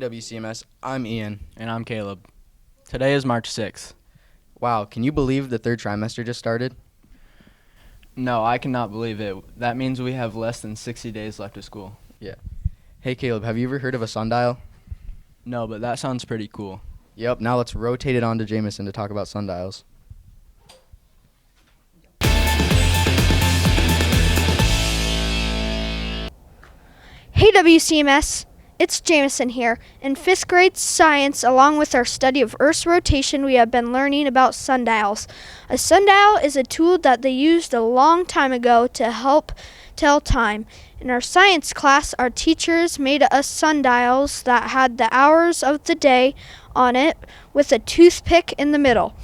WCMS. I'm Ian. And I'm Caleb. Today is March 6th. Wow, can you believe the third trimester just started? No, I cannot believe it. That means we have less than 60 days left of school. Yeah. Hey Caleb, have you ever heard of a sundial? No, but that sounds pretty cool. Yep, now let's rotate it on to Jameson to talk about sundials. Hey WCMS, it's Jameson here. In 5th grade science, along with our study of Earth's rotation, we have been learning about sundials. A sundial is a tool that they used a long time ago to help tell time. In our science class, our teachers made us sundials that had the hours of the day on it with a toothpick in the middle.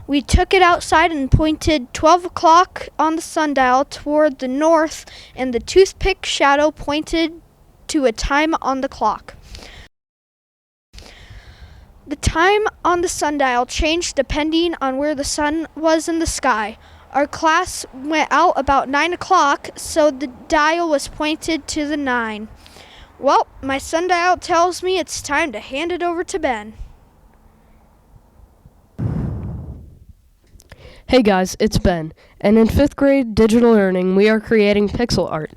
We took it outside and pointed 12 o'clock on the sundial toward the north, and the toothpick shadow pointed to a time on the clock. The time on the sundial changed depending on where the sun was in the sky. Our class went out about 9 o'clock, so the dial was pointed to the 9. Well, my sundial tells me it's time to hand it over to Ben. Hey guys, it's Ben, and in 5th grade digital learning, we are creating pixel art.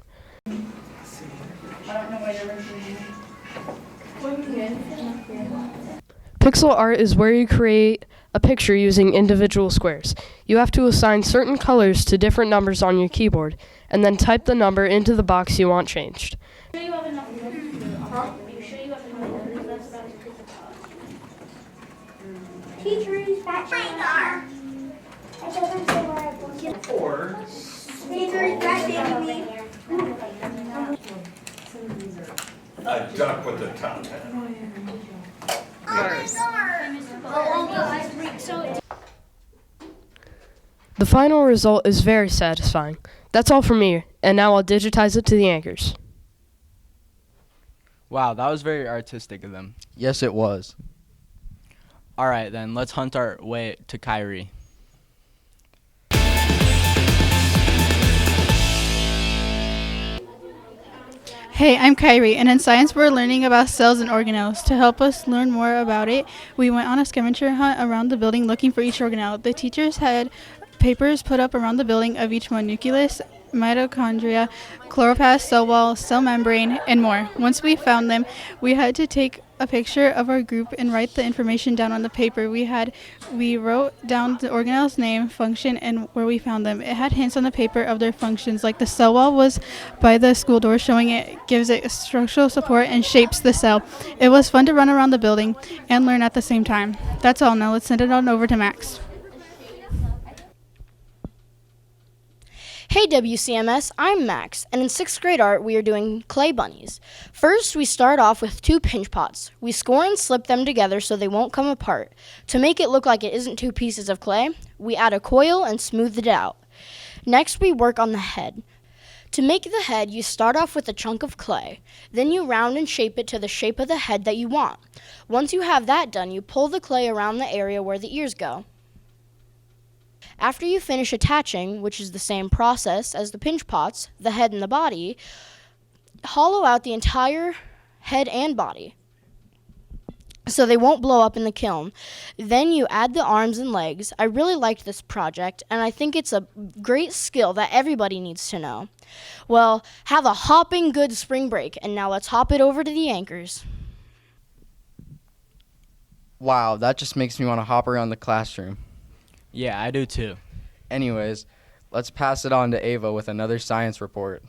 Pixel art is where you create a picture using individual squares. You have to assign certain colors to different numbers on your keyboard, and then type the number into the box you want changed. A duck with a top hat. The final result is very satisfying. That's all from me, and now I'll digitize it to the anchors. Wow, that was very artistic of them. Yes, it was. All right, then, let's hunt our way to Kyrie. Hey, I'm Kyrie, and in science we're learning about cells and organelles. To help us learn more about it, we went on a scavenger hunt around the building looking for each organelle. The teachers had papers put up around the building of each one: nucleus, mitochondria, chloroplast, cell wall, cell membrane, and more. Once we found them, we had to take a picture of our group and write the information down on the paper. We wrote down the organelle's name, function, and where we found them. It had hints on the paper of their functions, like the cell wall was by the school door, showing it gives it structural support and shapes the cell. It was fun to run around the building and learn at the same time. That's all. Now let's send it on over to Max. Hey WCMS, I'm Max, and in 6th grade art we are doing clay bunnies. First, we start off with 2 pinch pots. We score and slip them together so they won't come apart. To make it look like it isn't 2 pieces of clay, we add a coil and smooth it out. Next, we work on the head. To make the head, you start off with a chunk of clay. Then you round and shape it to the shape of the head that you want. Once you have that done, you pull the clay around the area where the ears go. After you finish attaching, which is the same process as the pinch pots, the head and the body, hollow out the entire head and body so they won't blow up in the kiln. Then you add the arms and legs. I really liked this project, and I think it's a great skill that everybody needs to know. Well, have a hopping good spring break, and now let's hop it over to the anchors. Wow, that just makes me want to hop around the classroom. Yeah, I do too. Anyways, let's pass it on to Ava with another science report.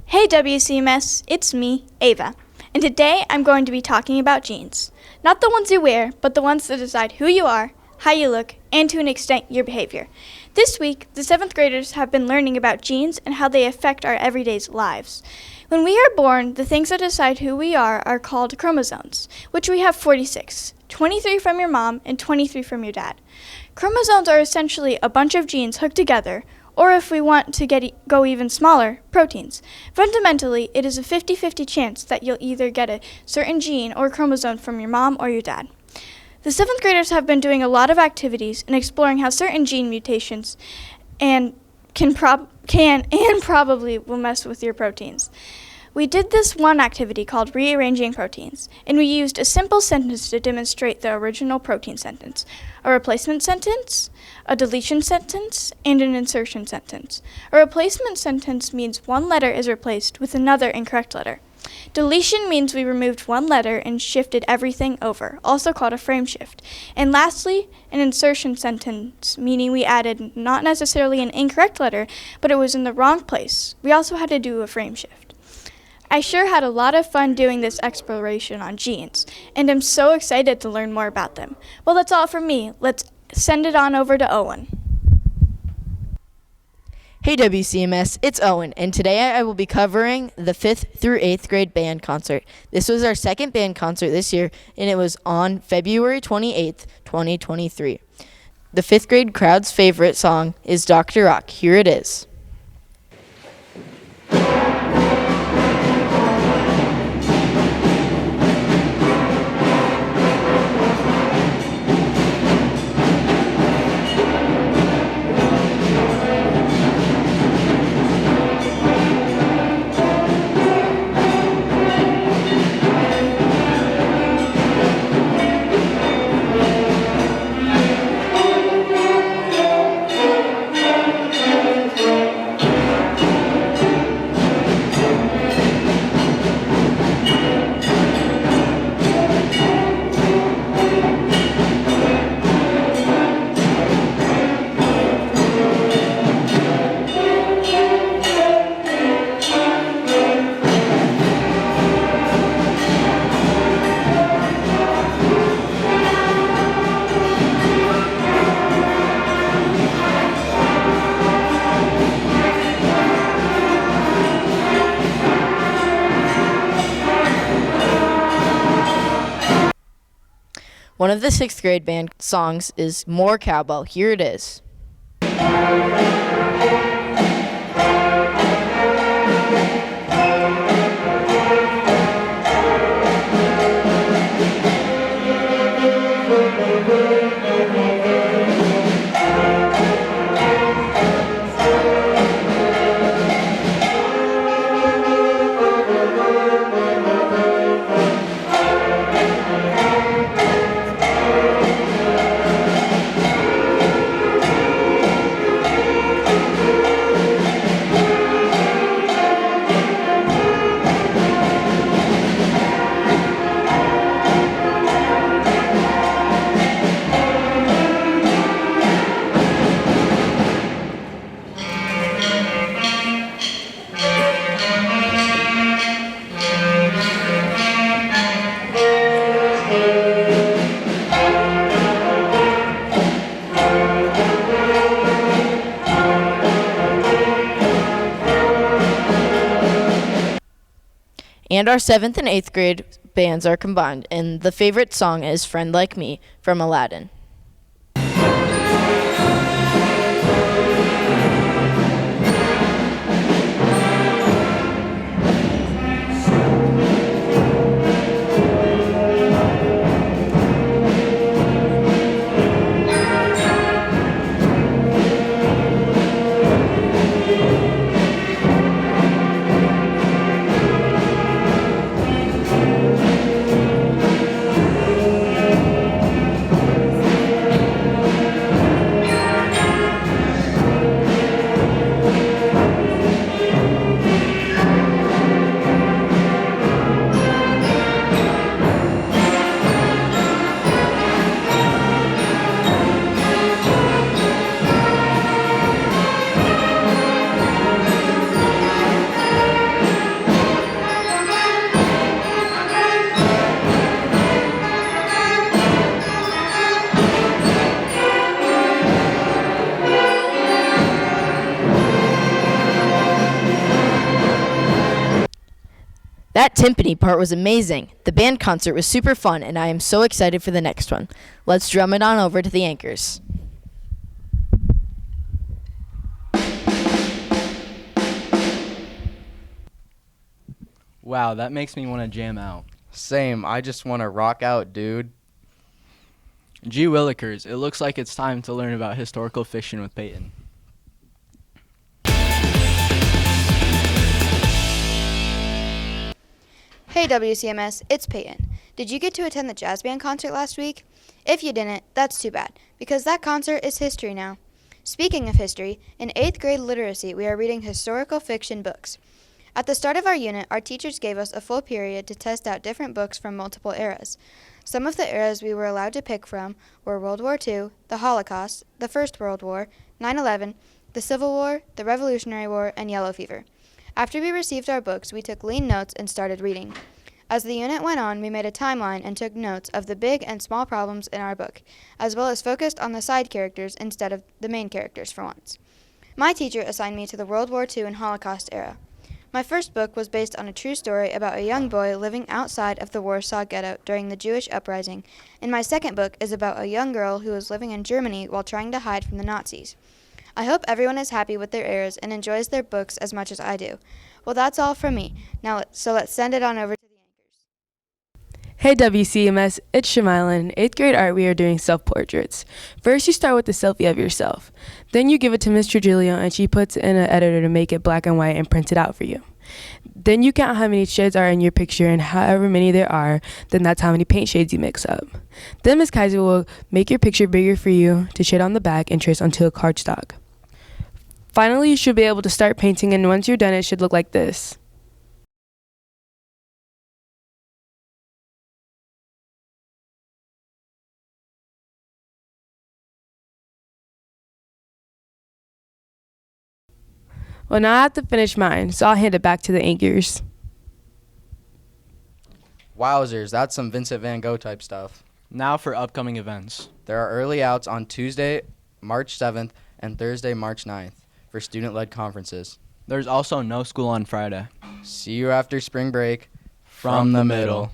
Hey WCMS, it's me, Ava, and today I'm going to be talking about genes. Not the ones you wear, but the ones that decide who you are, how you look, and to an extent your behavior. This week, the 7th graders have been learning about genes and how they affect our everyday lives. When we are born, the things that decide who we are called chromosomes, which we have 46, 23 from your mom and 23 from your dad. Chromosomes are essentially a bunch of genes hooked together, or if we want to go even smaller, proteins. Fundamentally, it is a 50-50 chance that you'll either get a certain gene or chromosome from your mom or your dad. The 7th graders have been doing a lot of activities and exploring how certain gene mutations and can and probably will mess with your proteins. We did this one activity called rearranging proteins, and we used a simple sentence to demonstrate the original protein sentence, a replacement sentence, a deletion sentence, and an insertion sentence. A replacement sentence means one letter is replaced with another incorrect letter. Deletion means we removed one letter and shifted everything over, also called a frame shift. And lastly, an insertion sentence, meaning we added not necessarily an incorrect letter, but it was in the wrong place. We also had to do a frame shift. I sure had a lot of fun doing this exploration on genes, and I'm so excited to learn more about them. Well, that's all from me. Let's send it on over to Owen. Hey WCMS, it's Owen, and today I will be covering the 5th through 8th grade band concert. This was our second band concert this year, and it was on February 28th, 2023. The 5th grade crowd's favorite song is Dr. Rock. Here it is. One of the 6th grade band songs is More Cowbell. Here it is. And our 7th and 8th grade bands are combined, and the favorite song is Friend Like Me from Aladdin. That timpani part was amazing. The band concert was super fun, and I am so excited for the next one. Let's drum it on over to the anchors. Wow, that makes me want to jam out. Same. I just want to rock out, dude. Gee willikers, it looks like it's time to learn about historical fiction with Peyton. Hey WCMS, it's Peyton. Did you get to attend the jazz band concert last week? If you didn't, that's too bad, because that concert is history now. Speaking of history, in 8th grade literacy, we are reading historical fiction books. At the start of our unit, our teachers gave us a full period to test out different books from multiple eras. Some of the eras we were allowed to pick from were World War II, the Holocaust, the First World War, 9/11, the Civil War, the Revolutionary War, and yellow fever. After we received our books, we took lean notes and started reading. As the unit went on, we made a timeline and took notes of the big and small problems in our book, as well as focused on the side characters instead of the main characters for once. My teacher assigned me to the World War II and Holocaust era. My first book was based on a true story about a young boy living outside of the Warsaw Ghetto during the Jewish uprising, and my second book is about a young girl who was living in Germany while trying to hide from the Nazis. I hope everyone is happy with their eras and enjoys their books as much as I do. Well, that's all from me. So let's send it on over to the anchors. Hey WCMS, it's Shamila. In 8th grade art, we are doing self-portraits. First, you start with a selfie of yourself. Then you give it to Miss Trujillo, and she puts it in an editor to make it black and white and print it out for you. Then you count how many shades are in your picture, and however many there are, then that's how many paint shades you mix up. Then Miss Kaiser will make your picture bigger for you to shade on the back and trace onto a cardstock. Finally, you should be able to start painting, and once you're done, it should look like this. Well, now I have to finish mine, so I'll hand it back to the anchors. Wowzers, that's some Vincent van Gogh type stuff. Now for upcoming events. There are early outs on Tuesday, March 7th, and Thursday, March 9th for student-led conferences. There's also no school on Friday. See you after spring break From the middle.